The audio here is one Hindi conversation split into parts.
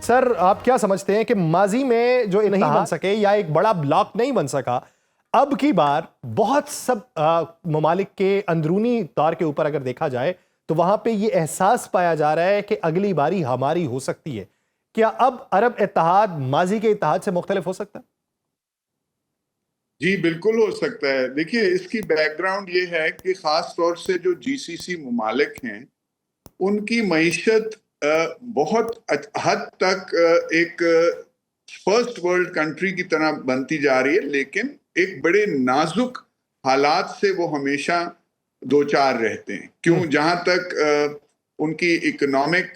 सर, आप क्या समझते हैं कि माजी में जो नहीं बन सके या एक बड़ा ब्लॉक नहीं बन सका, अब की बार बहुत सब ममालिक के अंदरूनी तौर के ऊपर अगर देखा जाए तो वहां पे ये एहसास पाया जा रहा है कि अगली बारी हमारी हो सकती है। क्या अब अरब इत्तेहाद माजी के इत्तेहाद से मुख्तलिफ हो सकता है? जी बिल्कुल हो सकता है। देखिए, इसकी बैकग्राउंड ये है कि खास तौर से जो जीसीसी ममालिक हैं उनकी मईशत बहुत हद तक एक फर्स्ट वर्ल्ड कंट्री की तरह बनती जा रही है, लेकिन एक बड़े नाजुक हालात से वो हमेशा दो चार रहते हैं। क्यों? जहां तक उनकी इकोनॉमिक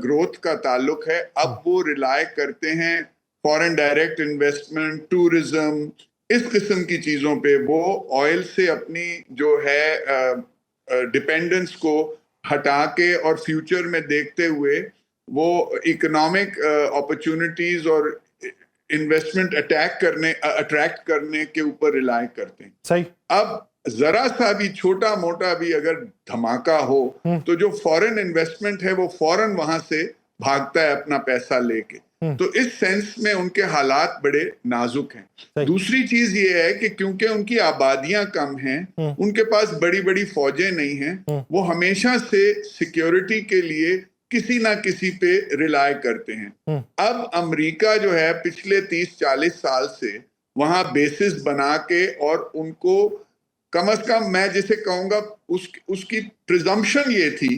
ग्रोथ का ताल्लुक है, अब वो रिलाय करते हैं फॉरेन डायरेक्ट इन्वेस्टमेंट, टूरिज्म, इस किस्म की चीजों पे। वो ऑयल से अपनी जो है डिपेंडेंस को हटा के और फ्यूचर में देखते हुए वो इकोनॉमिक अपॉर्चुनिटीज और इन्वेस्टमेंट अट्रैक्ट करने के ऊपर रिलाय करते हैं। सही। अब जरा सा भी छोटा मोटा भी अगर धमाका हो तो जो फॉरेन इन्वेस्टमेंट है वो फौरन वहां से भागता है अपना पैसा लेके। तो इस सेंस में उनके हालात बड़े नाजुक हैं। दूसरी चीज ये है कि क्योंकि उनकी आबादियां कम हैं, उनके पास बड़ी बड़ी फौजें नहीं हैं, वो हमेशा से सिक्योरिटी के लिए किसी ना किसी पे रिलाय करते हैं। अब अमेरिका जो है पिछले 30-40 साल से वहां बेसिस बना के और उनको कम से कम मैं जिसे कहूंगा उसकी प्रिजम्पशन ये थी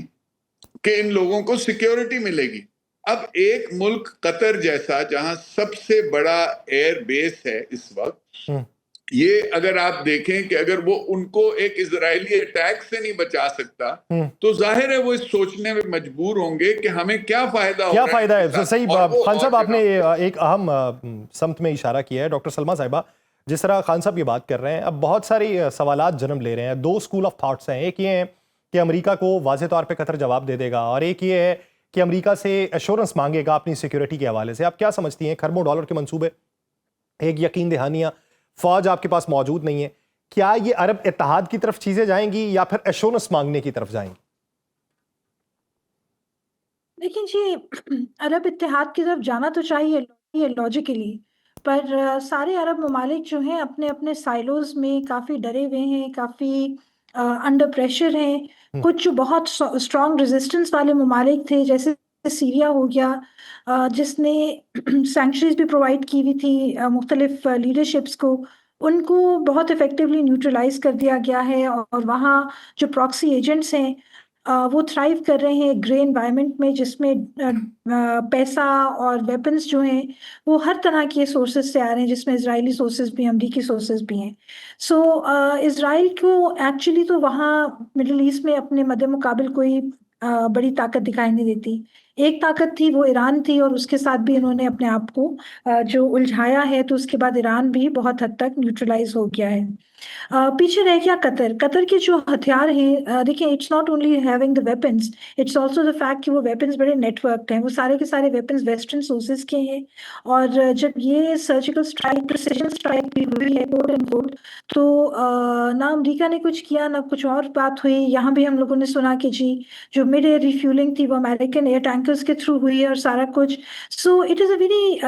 कि इन लोगों को सिक्योरिटी मिलेगी। अब एक मुल्क कतर जैसा जहां सबसे बड़ा एयर बेस है इस वक्त, ये अगर आप देखें कि अगर वो उनको एक इजरायली अटैक से नहीं बचा सकता तो जाहिर है वो इस सोचने में मजबूर होंगे कि हमें क्या फायदा हो क्या रहा फायदा है। सही खान साहब, आपने एक अहम समत में इशारा किया है। डॉक्टर सलमा साहिबा, जिस तरह खान साहब ये बात कर रहे हैं, अब बहुत सारी सवालात जन्म ले रहे हैं। दो स्कूल ऑफ थॉट्स हैं। एक ये है कि अमेरिका को वाज़ेह तौर पे कतर जवाब दे देगा, और एक ये है कि अमेरिका से एश्योरेंस मांगेगा अपनी सिक्योरिटी के हवाले से। आप क्या समझती हैं, खरबों डॉलर के मंसूबे, एक यकीन दहानियां, फौज आपके पास मौजूद नहीं है, क्या ये अरब इत्तेहाद की तरफ चीजें जाएंगी या फिर एश्योरेंस मांगने की तरफ जाएंगी? देखिए जी, अरब इत्तेहाद की तरफ जाना तो चाहिए लॉजिकली, पर सारे अरब ममालिक जो हैं अपने-अपने साइलोज़ में काफ़ी डरे हुए हैं, काफ़ी अंडर प्रेशर हैं। कुछ जो बहुत स्ट्रॉन्ग रेजिस्टेंस वाले ममालिक थे, जैसे सीरिया हो गया, जिसने सैंक्शंस भी प्रोवाइड की हुई थी मुख्तलिफ लीडरशिप्स को, उनको बहुत इफ़ेक्टिवली न्यूट्रलाइज़ कर दिया गया है। और वहाँ जो प्रॉक्सी एजेंट्स हैं, वो थ्राइव कर रहे हैं ग्रे एनवायरनमेंट में, जिसमें पैसा और वेपन्स जो हैं वो हर तरह के सोर्सेज से आ रहे हैं, जिसमें इजरायली सोर्सेज भी, अमरीकी सोर्सेज भी हैं। सो इजराइल को एक्चुअली तो वहाँ मिडिल ईस्ट में अपने मद्दे मुकाबिल कोई बड़ी ताकत दिखाई नहीं देती। एक ताकत थी, वो ईरान थी, और उसके साथ भी इन्होंने अपने आप को जो उलझाया है, तो उसके बाद ईरान भी बहुत हद तक न्यूट्रलाइज हो गया है। पीछे रह गया कतर। कतर के जो हथियार हैं, देखिए, it's not only having the weapons, it's also the fact कि वो वेपन्स बड़े नेटवर्क्ड हैं। वो सारे के सारे वेपन्स वेस्टर्न सोर्सेज के हैं। और जब ये सर्जिकल स्ट्राइक, प्रिसिजन स्ट्राइक भी हुई है कोट एंड कोट, तो ना अमेरिका ने कुछ किया, ना कुछ और बात हुई। यहाँ भी हम लोगों ने सुना कि जी जो मिड एयर रिफ्यूलिंग थी वो अमेरिकन एयर टैंकर्स के थ्रू हुई है और सारा कुछ। So it is a very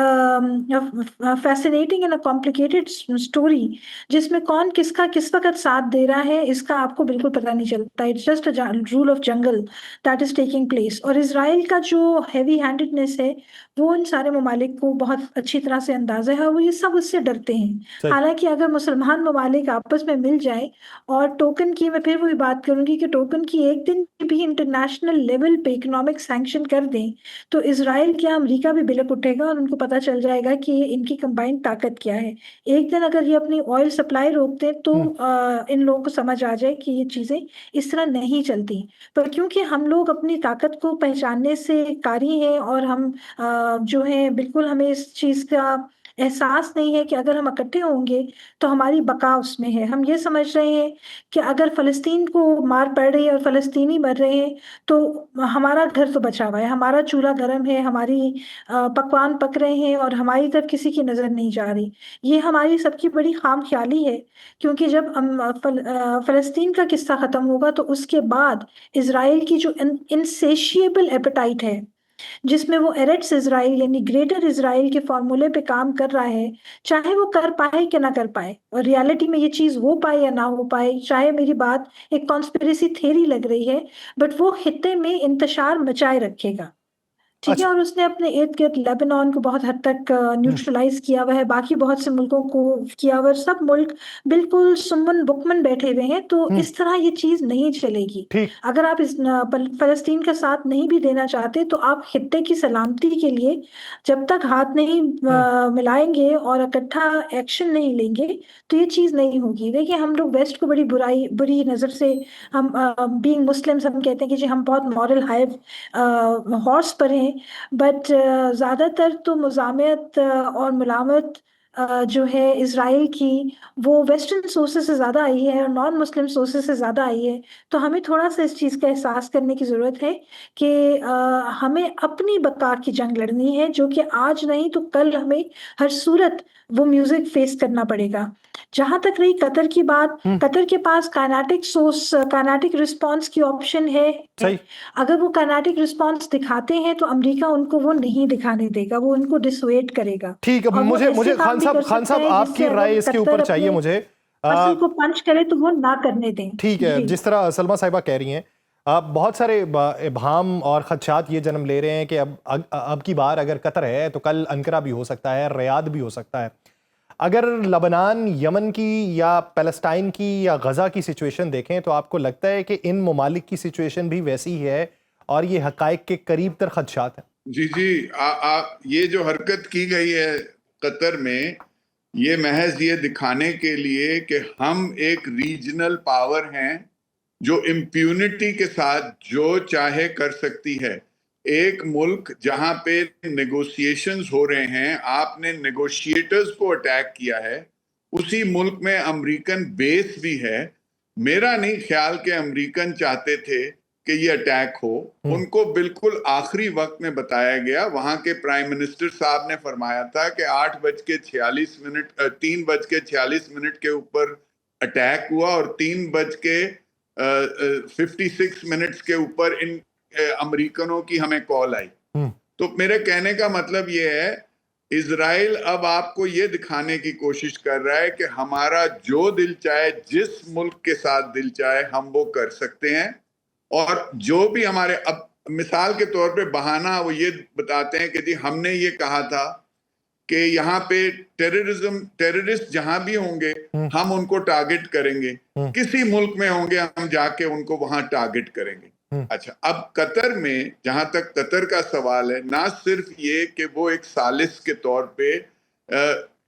fascinating and a complicated story, जिसमें कौन किसका किस वक़्त साथ दे रहा है, इसका आपको बिल्कुल पता नहीं चलता। It's just a rule of jungle that is taking place. और इज़राइल का जो हेवी हैंडेडनेस है, वो इन सारे ममालिक को बहुत अच्छी तरह से अंदाज़ा है, वो ये सब उससे डरते हैं। हालाँकि अगर मुसलमान ममालिक आपस में मिल जाएँ और टोकन की, मैं फिर वही बात करूँगी कि टोकन की एक दिन भी इंटरनेशनल लेवल पे इकोनॉमिक सैंक्शन कर दें, तो इज़राइल क्या, अमेरिका भी बिलक उठेगा और उनको पता चल जाएगा कि इनकी कंबाइंड ताकत क्या है। एक दिन अगर ये अपनी ऑयल सप्लाई रोकते हैं तो इन लोगों को समझ आ जाए कि ये चीज़ें इस तरह नहीं चलती। पर क्योंकि हम लोग अपनी ताकत को पहचानने से कारी हैं, और हम जो है बिल्कुल, हमें इस चीज़ का एहसास नहीं है कि अगर हम इकट्ठे होंगे तो हमारी बका उसमें है। हम ये समझ रहे हैं कि अगर फ़लस्तीन को मार पड़ रही है और फ़लस्तीनी मर रहे हैं, तो हमारा घर तो बचा हुआ है, हमारा चूल्हा गरम है, हमारी पकवान पक रहे हैं, और हमारी तरफ किसी की नज़र नहीं जा रही। ये हमारी सबकी बड़ी खामख्याली है, क्योंकि जब फ़लस्तीन का किस्सा ख़त्म होगा तो उसके बाद इज़राइल की जो इनसेशिएबल एपेटाइट है जिसमें वो एरेट्स इज़राइल यानी ग्रेटर इज़राइल के फ़ॉर्मूले पे काम कर रहा है, चाहे वो कर पाए कि ना कर पाए और रियलिटी में ये चीज़ हो पाए या ना हो पाए, चाहे मेरी बात एक कॉन्स्पिरेसी थ्योरी लग रही है, बट वो खित्ते में इंतशार मचाए रखेगा। ठीक है? अच्छा। और उसने अपने इर्द-गिर्द लेबनान को बहुत हद तक हुँ, न्यूट्रलाइज़ किया हुआ है, बाकी बहुत से मुल्कों को किया हुआ है, सब मुल्क बिल्कुल सुम्मन-बुकमन बैठे हुए हैं, तो हुँ, इस तरह ये चीज़ नहीं चलेगी। ठीक। अगर आप इस न पल फ़लस्तीन का साथ नहीं भी देना चाहते, तो आप खित्ते की सलामती के लिए जब तक हाथ नहीं हुँ, मिलाएँगे और इकट्ठा एक्शन नहीं लेंगे, तो ये चीज़ नहीं होगी। देखिए, हम लोग वेस्ट को बड़ी बुरी नज़र से हम बीइंग मुस्लिम्स हम कहते हैं कि जी हम बहुत मॉरल हाई हॉर्स पर हैं, बट ज़्यादातर तो मुज़ामत और मुलामत जो है इज़राइल की, वो वेस्टर्न सोर्सेज़ से ज़्यादा आई है और नॉन मुस्लिम सोर्सेज़ से ज़्यादा आई है। तो हमें थोड़ा-सा इस चीज़ का एहसास करने की ज़रूरत है कि हमें अपनी बका की जंग लड़नी है, जो कि आज नहीं तो कल हमें हर सूरत वो म्यूज़िक फ़ेस करना पड़ेगा। जहाँ तक रही कतर की बात, हुँ, कतर के पास काइनेटिक रिस्पॉन्स की ऑप्शन है। सही। अगर वो काइनेटिक रिस्पॉन्स दिखाते हैं तो अमरीका उनको वो नहीं दिखाने देगा, वो उनको डिसsuade करेगा ठीक है, और वो मुझे ऐसे मुझे काम भी कर खान सकता साहब है आपकी जिससे राय अगर इसके ऊपर कतर चाहिए अपने मुझे। मसल को पंच करे तो वो ना करने दें। ठीक है, जी। जिस तरह सलमा साहिबा कह रही हैं, बहुत सारे इबहम और खदशात ये जन्म ले रहे हैं कि अब की बार अगर कतर है तो कल अंकरा भी हो सकता है, रियाद भी हो सकता है। अगर लबनान, यमन की या पैलेस्टाइन की या गज़ा की सिचुएशन देखें तो आपको लगता है कि इन ममालिक की सिचुएशन भी वैसी ही है और ये हक़ाइक़ के करीब तर खदशात हैं? जी जी ये जो हरकत की गई है कतर में, ये महज ये दिखाने के लिए कि हम एक रीजनल पावर हैं जो इम्प्यूनिटी के साथ जो चाहे कर सकती है। एक मुल्क जहां पे नेगोशिएशंस हो रहे हैं, आपने नेगोशिएटर्स को अटैक किया है, उसी मुल्क में अमेरिकन बेस भी है। मेरा नहीं ख्याल कि अमेरिकन चाहते थे कि ये अटैक हो। उनको बिल्कुल आखिरी वक्त में बताया गया, वहां के प्राइम मिनिस्टर साहब ने फरमाया था कि 3:46 के ऊपर अटैक हुआ और 3:56 के ऊपर इन अमेरिकनों की हमें कॉल आई। हुँ, तो मेरे कहने का मतलब ये है, इज़राइल अब आपको ये दिखाने की कोशिश कर रहा है कि हमारा जो दिल चाहे, जिस मुल्क के साथ दिल चाहे, हम वो कर सकते हैं। और जो भी हमारे अब मिसाल के तौर पे बहाना वो ये बताते हैं कि जी हमने ये कहा था कि यहाँ पे टेररिस्ट जहां भी होंगे हुँ, हम उनको टारगेट करेंगे, हुँ, किसी मुल्क में होंगे हम जाके उनको वहां टारगेट करेंगे। हुँ, अच्छा, अब कतर में जहां तक कतर का सवाल है, ना सिर्फ ये कि वो एक सालिस के तौर पे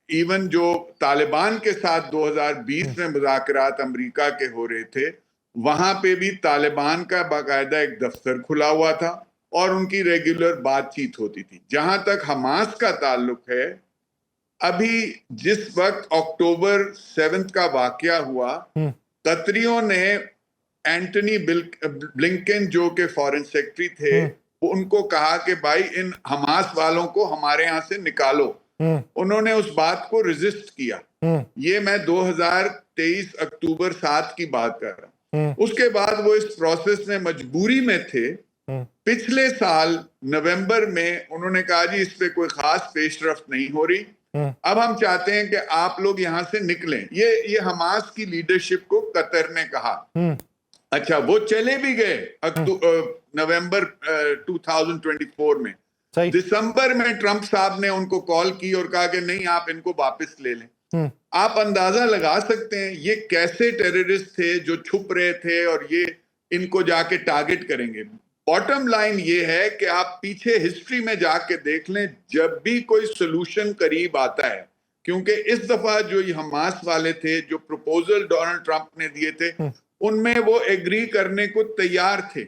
इवन जो तालिबान के साथ 2020 हुँ, में मुज़ाकरात अमेरिका के हो रहे थे, वहां पे भी तालिबान का बाकायदा एक दफ्तर खुला हुआ था और उनकी रेगुलर बातचीत होती थी। जहां तक हमास का ताल्लुक है, अभी जिस वक्त अक्टूबर 7 का वाकया हुआ, हुँ, कतरियों ने एंटनी ब्लिंकन जो के फॉरेन सेक्रेटरी थे, हुँ, वो उनको कहा कि भाई इन हमास वालों को हमारे यहां से निकालो। हुँ, उन्होंने उस बात को रेजिस्ट किया। हुँ, ये मैं 2023 अक्टूबर 7 की बात कर रहा हुँ, हूं। उसके बाद वो इस प्रोसेस में मजबूरी में थे। हुँ, पिछले साल नवंबर में उन्होंने कहा जी इस पे कोई खास पेशरफ्त नहीं हो रही, हुँ, अब हम चाहते हैं कि आप लोग यहां से निकलें। ये हमास की लीडरशिप को कतर ने कहा। हुँ, अच्छा, वो चले भी गए हुँ, नवंबर 2024 में। सही। दिसंबर में ट्रंप साहब ने उनको कॉल की और कहा कि नहीं, आप इनको वापस ले लें। हुँ, आप अंदाजा लगा सकते हैं ये कैसे टेररिस्ट थे जो छुप रहे थे और ये इनको जाके टारगेट करेंगे। बॉटम लाइन ये है कि आप पीछे हिस्ट्री में जाके देख लें, जब भी कोई सोल्यूशन करीब आता है, क्योंकि इस दफा जो ये हमास वाले थे, जो प्रपोजल डोनाल्ड ट्रंप ने दिए थे, हुँ, उनमें वो एग्री करने को तैयार थे।